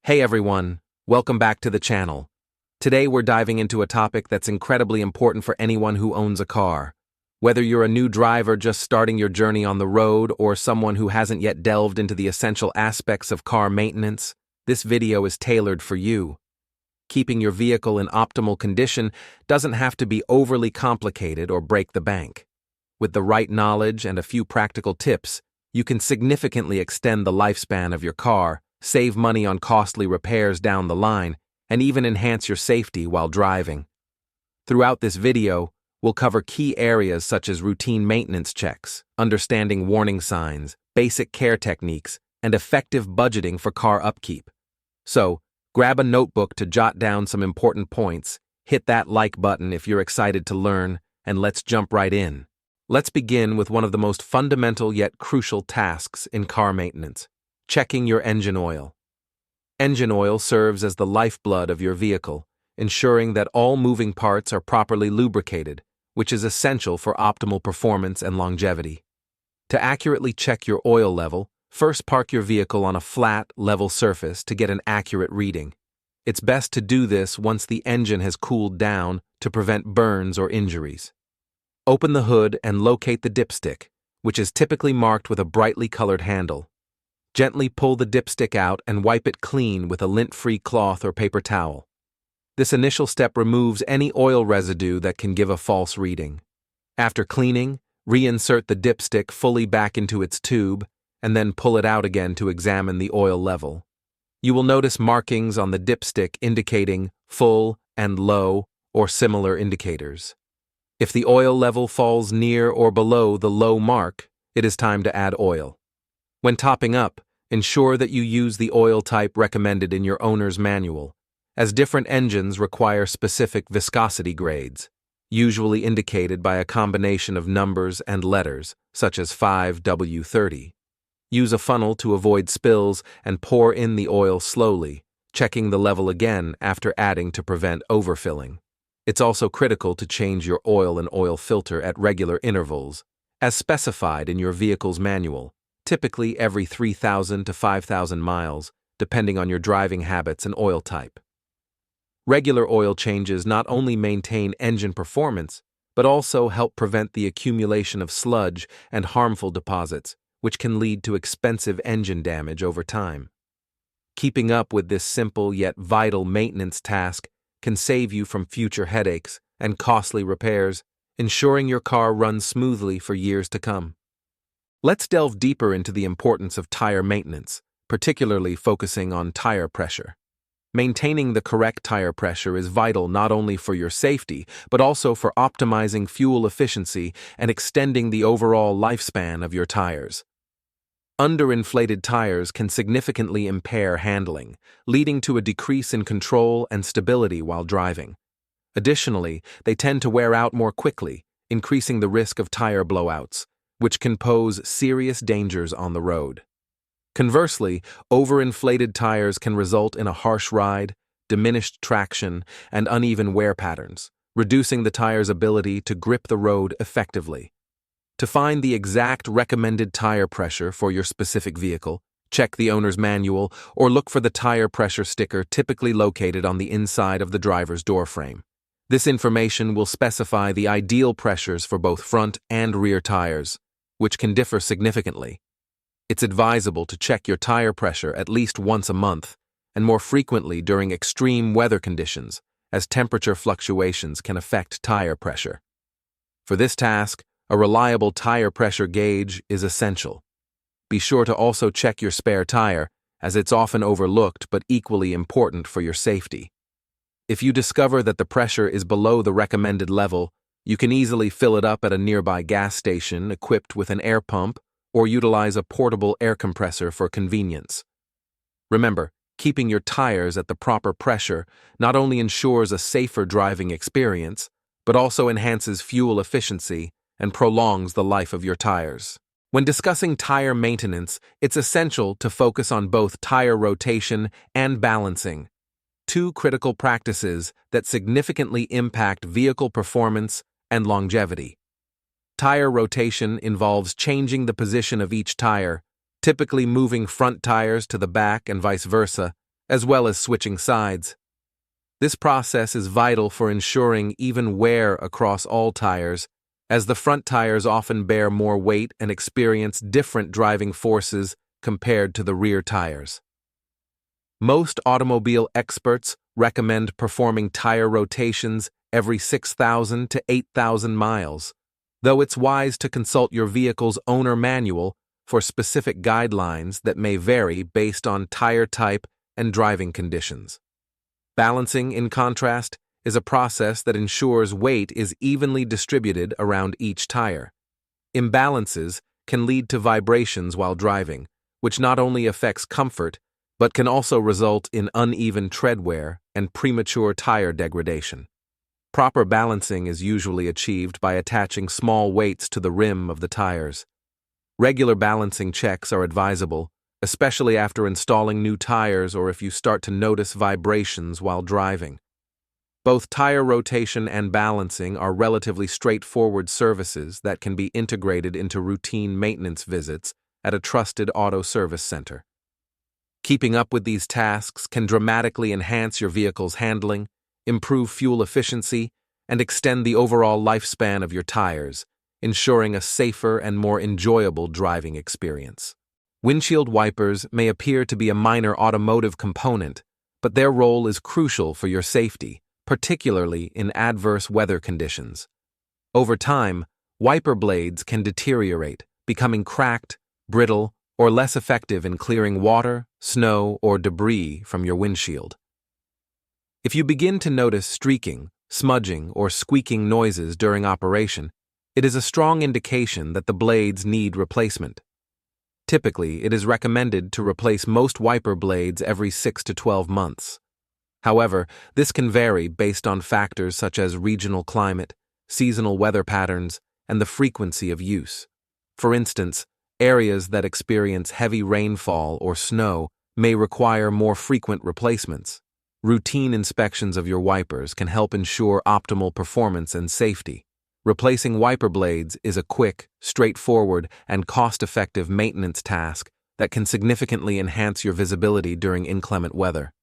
Hey everyone, welcome back to the channel. Today we're diving into a topic that's incredibly important for anyone who owns a car. Whether you're a new driver just starting your journey on the road or someone who hasn't yet delved into the essential aspects of car maintenance, this video is tailored for you. Keeping your vehicle in optimal condition doesn't have to be overly complicated or break the bank. With the right knowledge and a few practical tips, you can significantly extend the lifespan of your car, save money on costly repairs down the line, and even enhance your safety while driving. Throughout this video, we'll cover key areas such as routine maintenance checks, understanding warning signs, basic care techniques, and effective budgeting for car upkeep. So, grab a notebook to jot down some important points, hit that like button if you're excited to learn, and let's jump right in. Let's begin with one of the most fundamental yet crucial tasks in car maintenance: checking your engine oil. Engine oil serves as the lifeblood of your vehicle, ensuring that all moving parts are properly lubricated, which is essential for optimal performance and longevity. To accurately check your oil level, first park your vehicle on a flat, level surface to get an accurate reading. It's best to do this once the engine has cooled down to prevent burns or injuries. Open the hood and locate the dipstick, which is typically marked with a brightly colored handle. Gently pull the dipstick out and wipe it clean with a lint-free cloth or paper towel. This initial step removes any oil residue that can give a false reading. After cleaning, reinsert the dipstick fully back into its tube, and then pull it out again to examine the oil level. You will notice markings on the dipstick indicating full and low or similar indicators. If the oil level falls near or below the low mark, it is time to add oil. When topping up, ensure that you use the oil type recommended in your owner's manual, as different engines require specific viscosity grades, usually indicated by a combination of numbers and letters, such as 5W30. Use a funnel to avoid spills and pour in the oil slowly, checking the level again after adding to prevent overfilling. It's also critical to change your oil and oil filter at regular intervals, as specified in your vehicle's manual, typically every 3,000 to 5,000 miles, depending on your driving habits and oil type. Regular oil changes not only maintain engine performance, but also help prevent the accumulation of sludge and harmful deposits, which can lead to expensive engine damage over time. Keeping up with this simple yet vital maintenance task can save you from future headaches and costly repairs, ensuring your car runs smoothly for years to come. Let's delve deeper into the importance of tire maintenance, particularly focusing on tire pressure. Maintaining the correct tire pressure is vital not only for your safety, but also for optimizing fuel efficiency and extending the overall lifespan of your tires. Underinflated tires can significantly impair handling, leading to a decrease in control and stability while driving. Additionally, they tend to wear out more quickly, increasing the risk of tire blowouts, which can pose serious dangers on the road. Conversely, overinflated tires can result in a harsh ride, diminished traction, and uneven wear patterns, reducing the tire's ability to grip the road effectively. To find the exact recommended tire pressure for your specific vehicle, check the owner's manual or look for the tire pressure sticker typically located on the inside of the driver's door frame. This information will specify the ideal pressures for both front and rear tires, which can differ significantly. It's advisable to check your tire pressure at least once a month, and more frequently during extreme weather conditions, as temperature fluctuations can affect tire pressure. For this task, a reliable tire pressure gauge is essential. Be sure to also check your spare tire, as it's often overlooked but equally important for your safety. If you discover that the pressure is below the recommended level, you can easily fill it up at a nearby gas station equipped with an air pump or utilize a portable air compressor for convenience. Remember, keeping your tires at the proper pressure not only ensures a safer driving experience, but also enhances fuel efficiency and prolongs the life of your tires. When discussing tire maintenance, it's essential to focus on both tire rotation and balancing, two critical practices that significantly impact vehicle performance and longevity. Tire rotation involves changing the position of each tire, typically moving front tires to the back and vice versa, as well as switching sides. This process is vital for ensuring even wear across all tires, as the front tires often bear more weight and experience different driving forces compared to the rear tires. Most automobile experts recommend performing tire rotations every 6,000 to 8,000 miles, though it's wise to consult your vehicle's owner manual for specific guidelines that may vary based on tire type and driving conditions. Balancing, in contrast, is a process that ensures weight is evenly distributed around each tire. Imbalances can lead to vibrations while driving, which not only affects comfort, but can also result in uneven tread wear and premature tire degradation. Proper balancing is usually achieved by attaching small weights to the rim of the tires. Regular balancing checks are advisable, especially after installing new tires or if you start to notice vibrations while driving. Both tire rotation and balancing are relatively straightforward services that can be integrated into routine maintenance visits at a trusted auto service center. Keeping up with these tasks can dramatically enhance your vehicle's handling, improve fuel efficiency, and extend the overall lifespan of your tires, ensuring a safer and more enjoyable driving experience. Windshield wipers may appear to be a minor automotive component, but their role is crucial for your safety, particularly in adverse weather conditions. Over time, wiper blades can deteriorate, becoming cracked, brittle, or less effective in clearing water, snow, or debris from your windshield. If you begin to notice streaking, smudging, or squeaking noises during operation, it is a strong indication that the blades need replacement. Typically, it is recommended to replace most wiper blades every 6 to 12 months. However, this can vary based on factors such as regional climate, seasonal weather patterns, and the frequency of use. For instance, areas that experience heavy rainfall or snow may require more frequent replacements. Routine inspections of your wipers can help ensure optimal performance and safety. Replacing wiper blades is a quick, straightforward, and cost-effective maintenance task that can significantly enhance your visibility during inclement weather.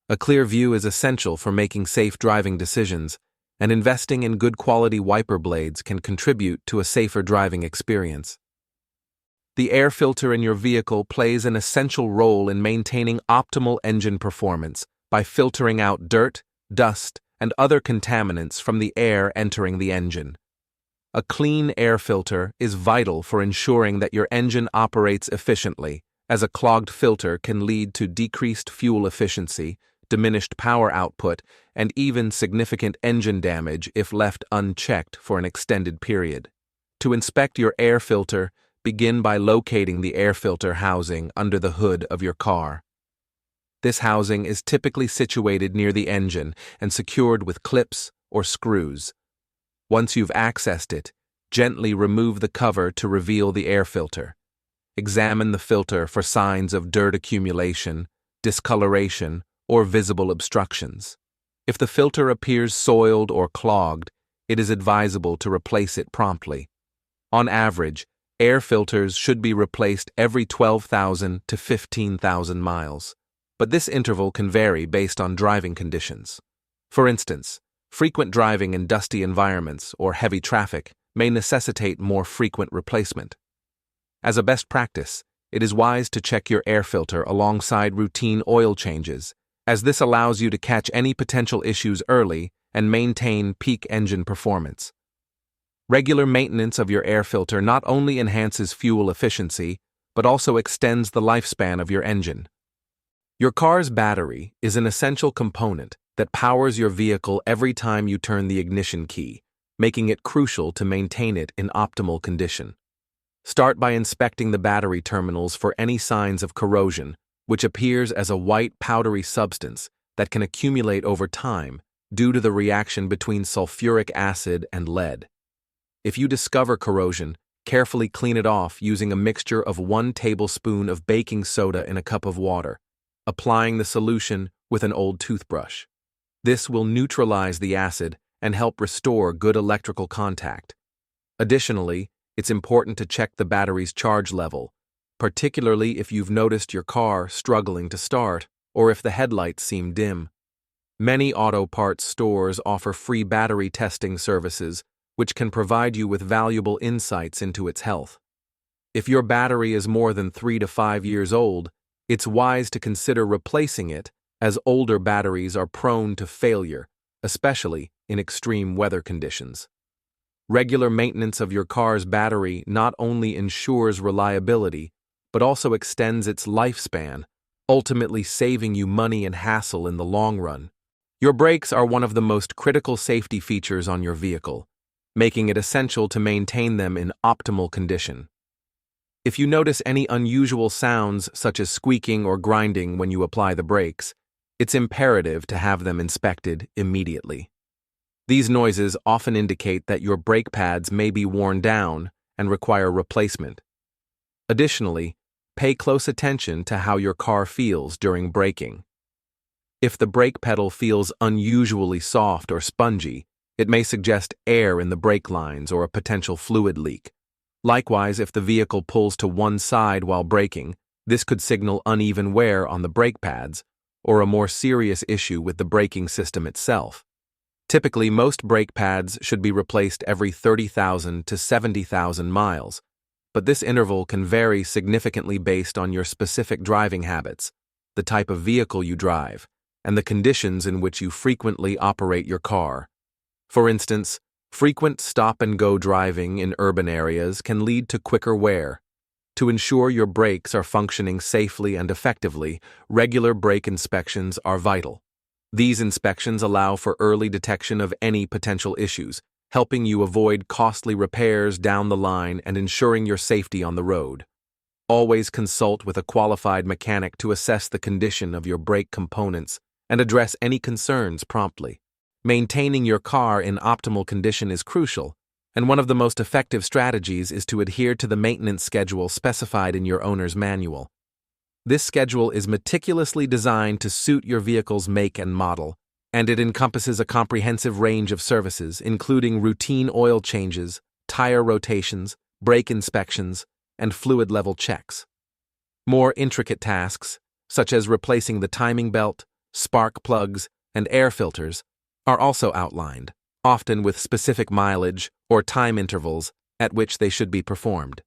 A clear view is essential for making safe driving decisions, and investing in good quality wiper blades can contribute to a safer driving experience. The air filter in your vehicle plays an essential role in maintaining optimal engine performance by filtering out dirt, dust, and other contaminants from the air entering the engine. A clean air filter is vital for ensuring that your engine operates efficiently, as a clogged filter can lead to decreased fuel efficiency, diminished power output, and even significant engine damage if left unchecked for an extended period. To inspect your air filter, begin by locating the air filter housing under the hood of your car. This housing is typically situated near the engine and secured with clips or screws. Once you've accessed it, gently remove the cover to reveal the air filter. Examine the filter for signs of dirt accumulation, discoloration, or visible obstructions. If the filter appears soiled or clogged, it is advisable to replace it promptly. On average, air filters should be replaced every 12,000 to 15,000 miles, but this interval can vary based on driving conditions. For instance, frequent driving in dusty environments or heavy traffic may necessitate more frequent replacement. As a best practice, it is wise to check your air filter alongside routine oil changes, as this allows you to catch any potential issues early and maintain peak engine performance. Regular maintenance of your air filter not only enhances fuel efficiency, but also extends the lifespan of your engine. Your car's battery is an essential component that powers your vehicle every time you turn the ignition key, making it crucial to maintain it in optimal condition. Start by inspecting the battery terminals for any signs of corrosion, which appears as a white powdery substance that can accumulate over time due to the reaction between sulfuric acid and lead. If you discover corrosion, carefully clean it off using a mixture of 1 tablespoon of baking soda in a cup of water, applying the solution with an old toothbrush. This will neutralize the acid and help restore good electrical contact. Additionally, it's important to check the battery's charge level, particularly if you've noticed your car struggling to start or if the headlights seem dim. Many auto parts stores offer free battery testing services, which can provide you with valuable insights into its health. If your battery is more than 3 to 5 years old, it's wise to consider replacing it, as older batteries are prone to failure, especially in extreme weather conditions. Regular maintenance of your car's battery not only ensures reliability, but also extends its lifespan, ultimately saving you money and hassle in the long run. Your brakes are one of the most critical safety features on your vehicle, making it essential to maintain them in optimal condition. If you notice any unusual sounds such as squeaking or grinding when you apply the brakes, it's imperative to have them inspected immediately. These noises often indicate that your brake pads may be worn down and require replacement. Additionally, pay close attention to how your car feels during braking. If the brake pedal feels unusually soft or spongy, it may suggest air in the brake lines or a potential fluid leak. Likewise, if the vehicle pulls to one side while braking, this could signal uneven wear on the brake pads or a more serious issue with the braking system itself. Typically, most brake pads should be replaced every 30,000 to 70,000 miles, but this interval can vary significantly based on your specific driving habits, the type of vehicle you drive, and the conditions in which you frequently operate your car. For instance, frequent stop-and-go driving in urban areas can lead to quicker wear. To ensure your brakes are functioning safely and effectively, regular brake inspections are vital. These inspections allow for early detection of any potential issues, helping you avoid costly repairs down the line and ensuring your safety on the road. Always consult with a qualified mechanic to assess the condition of your brake components and address any concerns promptly. Maintaining your car in optimal condition is crucial, and one of the most effective strategies is to adhere to the maintenance schedule specified in your owner's manual. This schedule is meticulously designed to suit your vehicle's make and model, and it encompasses a comprehensive range of services, including routine oil changes, tire rotations, brake inspections, and fluid level checks. More intricate tasks, such as replacing the timing belt, spark plugs, and air filters, are also outlined, often with specific mileage or time intervals at which they should be performed.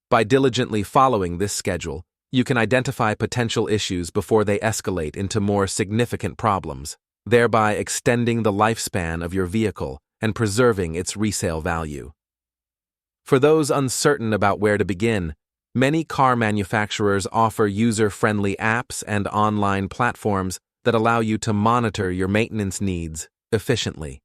By diligently following this schedule, you can identify potential issues before they escalate into more significant problems, thereby extending the lifespan of your vehicle and preserving its resale value. For those uncertain about where to begin, many car manufacturers offer user-friendly apps and online platforms that allow you to monitor your maintenance needs efficiently.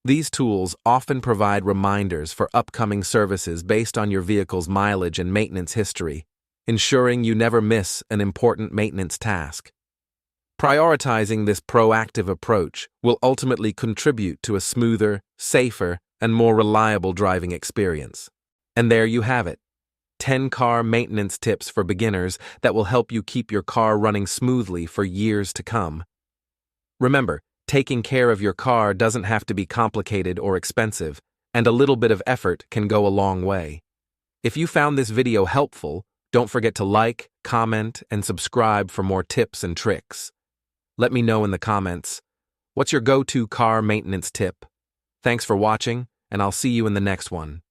These tools often provide reminders for upcoming services based on your vehicle's mileage and maintenance history, ensuring you never miss an important maintenance task. Prioritizing this proactive approach will ultimately contribute to a smoother, safer, and more reliable driving experience. And there you have it, 10 car maintenance tips for beginners that will help you keep your car running smoothly for years to come. Remember, taking care of your car doesn't have to be complicated or expensive, and a little bit of effort can go a long way. If you found this video helpful, don't forget to like, comment, and subscribe for more tips and tricks. Let me know in the comments, what's your go-to car maintenance tip? Thanks for watching, and I'll see you in the next one.